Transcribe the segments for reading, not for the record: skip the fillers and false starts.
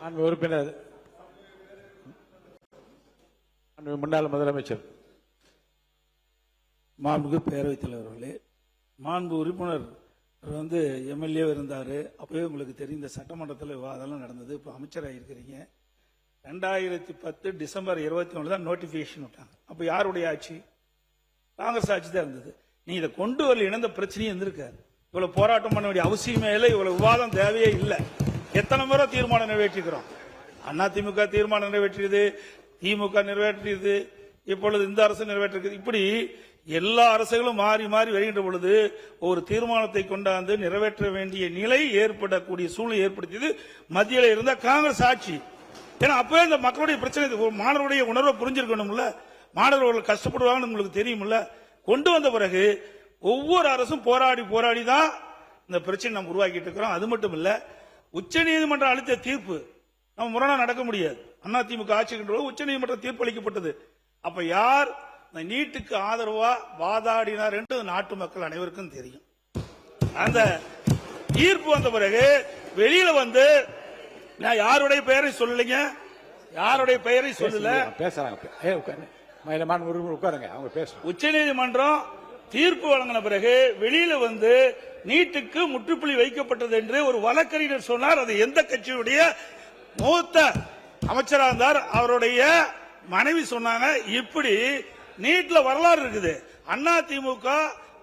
உறுப்பினர் முன்னாள் முதலமைச்சர் மாண்புக்கு பேரவைத் தலைவர்களே, மாண்பு உறுப்பினர் எம்எல்ஏ இருந்தார். அப்பவே உங்களுக்கு தெரியும், இந்த சட்டமன்றத்தில் விவாதம் நடந்தது. இப்போ அமைச்சராக இருக்கிறீங்க. 2010 டிசம்பர் 21 தான் நோட்டிபிகேஷன் விட்டாங்க. அப்போ யாருடைய ஆட்சி? காங்கிரஸ் ஆட்சி தான் இருந்தது. நீ இதை கொண்டு வரல, இணைந்த பிரச்சனையும் இருந்திருக்காரு. இவ்வளவு போராட்டம் பண்ண வேண்டிய அவசியமே இல்லை, இவ்வளவு விவாதம் தேவையே இல்லை. எத்தனை முறை தீர்மானம் நிறைவேற்றிக்கிறோம். அதிமுக தீர்மானம் நிறைவேற்றியது, திமுக நிறைவேற்றியது, இப்பொழுது இந்த அரசு நிறைவேற்றிருக்கிறது. இப்படி எல்லா அரசுகளும் மாறி மாறி வருகின்ற பொழுது ஒரு தீர்மானத்தை கொண்டாந்து நிறைவேற்ற வேண்டிய நிலை ஏற்படக்கூடிய சூழ்நிலை ஏற்படுத்தியது மத்தியில் இருந்த காங்கிரஸ் ஆட்சி. ஏன்னா அப்பவே இந்த மக்களுடைய பிரச்சனை, மாணவருடைய உணர்வை புரிஞ்சிருக்கணும்ல, மாணவர்கள் கஷ்டப்படுவாங்கன்னு உங்களுக்கு தெரியும்ல. கொண்டு வந்த பிறகு ஒவ்வொரு அரசும் போராடி போராடி தான் இந்த பிரச்சனை நம்ம உருவாக்கிட்டு இருக்கிறோம். அது மட்டும் இல்ல, உச்ச நீதிமன்றம் அளித்த தீர்ப்பு நம்ம முரணா நடக்க முடியாது. அதிமுக ஆட்சி உச்ச நீதிமன்ற தீர்ப்பு அளிக்கப்பட்டது. அப்ப யார் நீட்டுக்கு ஆதரவா வாதாடினார் என்று நாட்டு மக்கள் அனைவருக்கும் தெரியும். அந்த தீர்ப்பு வந்த பிறகு வெளியில நான் யாருடைய பெயரை சொல்லலைங்க, யாருடைய பெயரை சொல்லல, உச்ச நீதிமன்றம் தீர்ப்பு வழங்கின பிறகு வெளியில நீட்டுக்கு முற்றுப்புள்ளி வைக்கப்பட்டது என்று ஒரு வழக்கறிஞர் சொன்னார். அது எந்த கட்சியுடைய மூத்த அமைச்சராக இருந்தார், அவருடைய மனைவி சொன்னாங்க. இப்படி நீட்ல வரலாறு இருக்குது. அதிமுக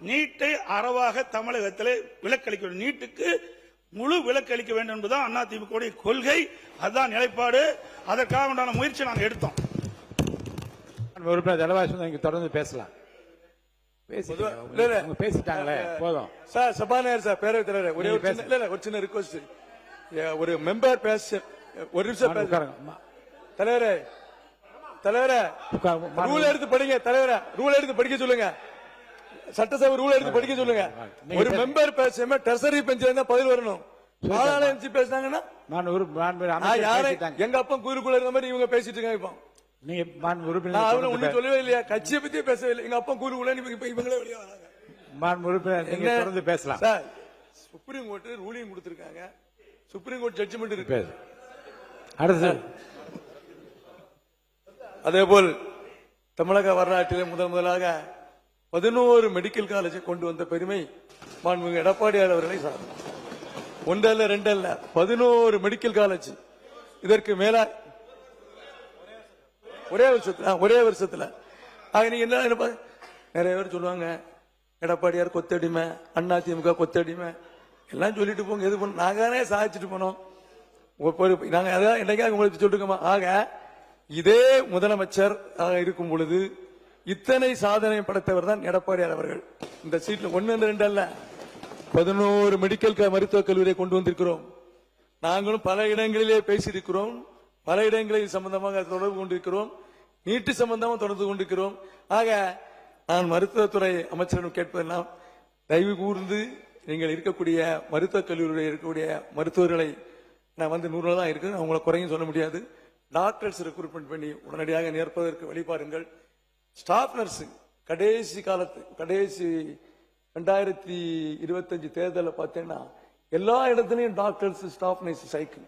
நீட்டை அறவாக தமிழகத்தில் விலக்களிக்க வேண்டும், நீட்டுக்கு முழு விலக்களிக்க வேண்டும் என்பதுதான் அதிமுக கொள்கை, அதுதான் நிலைப்பாடு. அதற்காக உண்டான முயற்சி நாங்கள் எடுத்தோம். தொடர்ந்து பேசலாம். பேசிட்டாங்களே போதும் சார். சபாநாயகர் சார், பேரவைத் தலைவர், ஒரு சின்ன ரிக்வெஸ்ட். ஒரு மெம்பர் பேச ஒரு நிமிஷம் தலைவரே, தலைவரே ரூல் எடுத்து படிங்க. தலைவரே ரூல் எடுத்து படிக்க சொல்லுங்க. சட்டசபை ரூல் எடுத்து படிக்க சொல்லுங்க. ஒரு மெம்பர் பேசாம ட்ரெஷரி பெஞ்சில பதில் வரணும். பேசினாங்கன்னா எங்க அப்பா கூறுக்குள்ள இருந்த மாதிரி இவங்க பேசிட்டு இருக்காங்க. இப்போ நீங்க சொல்லவே இல்லையா, கட்சியை பத்தியே பேசவே இல்லை. எங்க அப்பா கூறுக்குள்ள இவங்களே வெளியே வராங்க. பேசலாம் சார். சுப்ரீம் கோர்ட் ரூலிங் கொடுத்திருக்காங்க, சுப்ரீம் கோர்ட் ஜட்ஜ்மெண்ட் இருக்கு. அடுத்து அதேபோல் தமிழக வரலாற்றிலே முதலாக 11 மெடிக்கல் காலேஜை கொண்டு வந்த பெருமை மாண்புமிகு எடப்பாடியார் அவர்களை சார். ஒன்றல்ல ரெண்டல்ல 11 மெடிக்கல் காலேஜ். இதற்கு மேல ஒரே வருஷத்துல நீங்க என்ன நிறைய பேர் சொல்லுவாங்க, எடப்பாடியார் கொத்தடிமை, அதிமுக கொத்தடிமை எல்லாம் சொல்லிட்டு போங்க. எது பண்ண நாங்க சாதிச்சுட்டு போனோம். நாங்க அதான் என்னைக்காக உங்களுக்கு சொல்லிருக்கோமா? ஆக இதே முதலமைச்சர் இருக்கும் பொழுது இத்தனை சாதனை படைத்தவர் தான் எடப்பாடியார் அவர்கள். இந்த சீட்ல 1 2 அல்ல 11 மெடிக்கல் மருத்துவக் கல்லூரியை கொண்டு வந்திருக்கிறோம். நாங்களும் பல இடங்களிலே பேசியிருக்கிறோம், பல இடங்களில் சம்பந்தமாக தொடர்பு கொண்டிருக்கிறோம், நீட்டு சம்பந்தமாக தொடர்பு கொண்டிருக்கிறோம். ஆக நான் மருத்துவத்துறை அமைச்சரிடம் கேட்பதெல்லாம், தயவு கூர்ந்து நீங்கள் இருக்கக்கூடிய மருத்துவக் கல்லூரியில் இருக்கக்கூடிய மருத்துவர்களை, நான் 100 தான் இருக்கு, அவங்களை குறையும் சொல்ல முடியாது, டாக்டர்ஸ் ரெக்ரூட்மெண்ட் பண்ணி உடனடியாக நேர்ப்பதற்கு வழிபாருங்கள். ஸ்டாஃப் நர்ஸ் கடைசி 2025 தேர்தலில் பார்த்தீங்கன்னா எல்லா இடத்துலையும் டாக்டர்ஸ் ஸ்டாஃப் நர்ஸ் சைக்கிள்.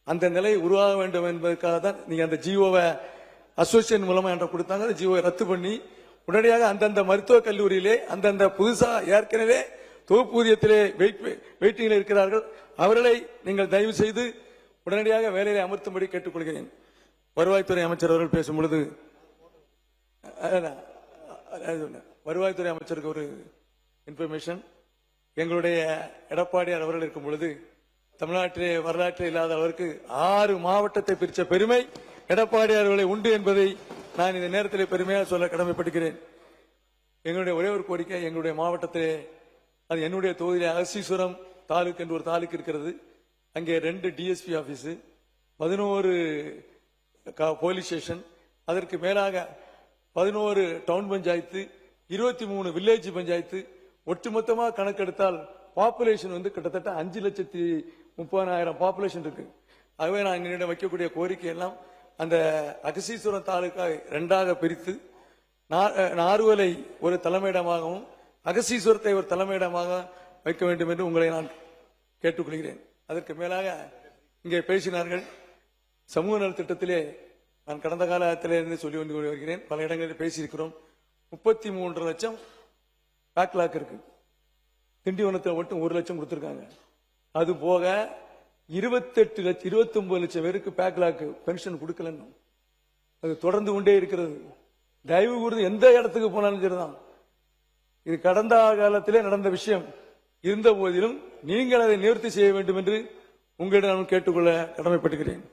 அந்த நிலை உருவாக வேண்டும் என்பதற்காக தான் நீங்க அந்த ஜிஓவை அசோசியேஷன் மூலமா என்ற கொடுத்தாங்க. அந்த ஜிஓவை ரத்து பண்ணி உடனடியாக அந்தந்த மருத்துவக் கல்லூரியிலே அந்தந்த புதுசா ஏற்கனவே தொகுப்பூதியத்திலே வெயிட்டிங்கில் இருக்கிறார்கள், அவர்களை நீங்கள் தயவு செய்து உடனடியாக வேலையை அமர்த்தும்படி கேட்டுக்கொள்கிறேன். வருவாய்த்துறை அமைச்சர் அவர்கள் பேசும் பொழுது, வருவாய்த்துறை அமைச்சருக்கு ஒரு இன்ஃபர்மேஷன். எங்களுடைய எடப்பாடியார் அவர்கள் இருக்கும் பொழுது தமிழ்நாட்டிலே வரலாற்றில் இல்லாத அளவிற்கு 6 மாவட்டத்தை பிரித்த பெருமை எடப்பாடியார் அவர்களை உண்டு என்பதை நான் இந்த நேரத்தில் பெருமையாக சொல்ல கடமைப்படுகிறேன். எங்களுடைய ஒரே ஒரு கோரிக்கை, எங்களுடைய மாவட்டத்திலே, அது என்னுடைய தொகுதியிலே அகசீஸ்வரம் தாலுக் என்று ஒரு தாலுக் இருக்கிறது. அங்கே 2 டிஎஸ்பி ஆபீஸ், 11 போலீஸ் ஸ்டேஷன், அதற்கு மேலாக 11 டவுன் பஞ்சாயத்து, 23 வில்லேஜ் பஞ்சாயத்து, ஒட்டுமொத்தமாக கணக்கெடுத்தால் பாப்புலேஷன் கிட்டத்தட்ட 5,30,000 பாப்புலேஷன் இருக்கு. ஆகவே நான் என்னிடம் வைக்கக்கூடிய கோரிக்கை எல்லாம் அந்த அகசீஸ்வரம் தாலுக்கா 2ஆக பிரித்து நார்வலை ஒரு தலைமையிடமாகவும் அகசீஸ்வரத்தை ஒரு தலைமையிடமாக வைக்க வேண்டும் என்று உங்களை நான் கேட்டுக்கொள்கிறேன். அதற்கு மேலாக இங்கே பேசினார்கள், சமூக நல திட்டத்திலே நான் கடந்த காலத்திலே இருந்து சொல்லி வந்து வருகிறேன், பல இடங்களில் பேசியிருக்கிறோம். 33 லட்சம் பேக்லாக் இருக்கு. திண்டிவனத்தில் மட்டும் 1 லட்சம் கொடுத்திருக்காங்க. அது போக 29 லட்சம் பேருக்கு பேக்லாக் பென்ஷன் கொடுக்கலன்னு அது தொடர்ந்து கொண்டே இருக்கிறது. தயவு கூர்ந்து எந்த இடத்துக்கு போனாலும் சரிதான், இது கடந்த காலத்திலே நடந்த விஷயம். இருந்த போதிலும் நீங்கள் அதை நிவர்த்தி செய்ய வேண்டும் என்று உங்களிடம் நான் கேட்டுக்கொள்ள கடமைப்பட்டுகிறேன்.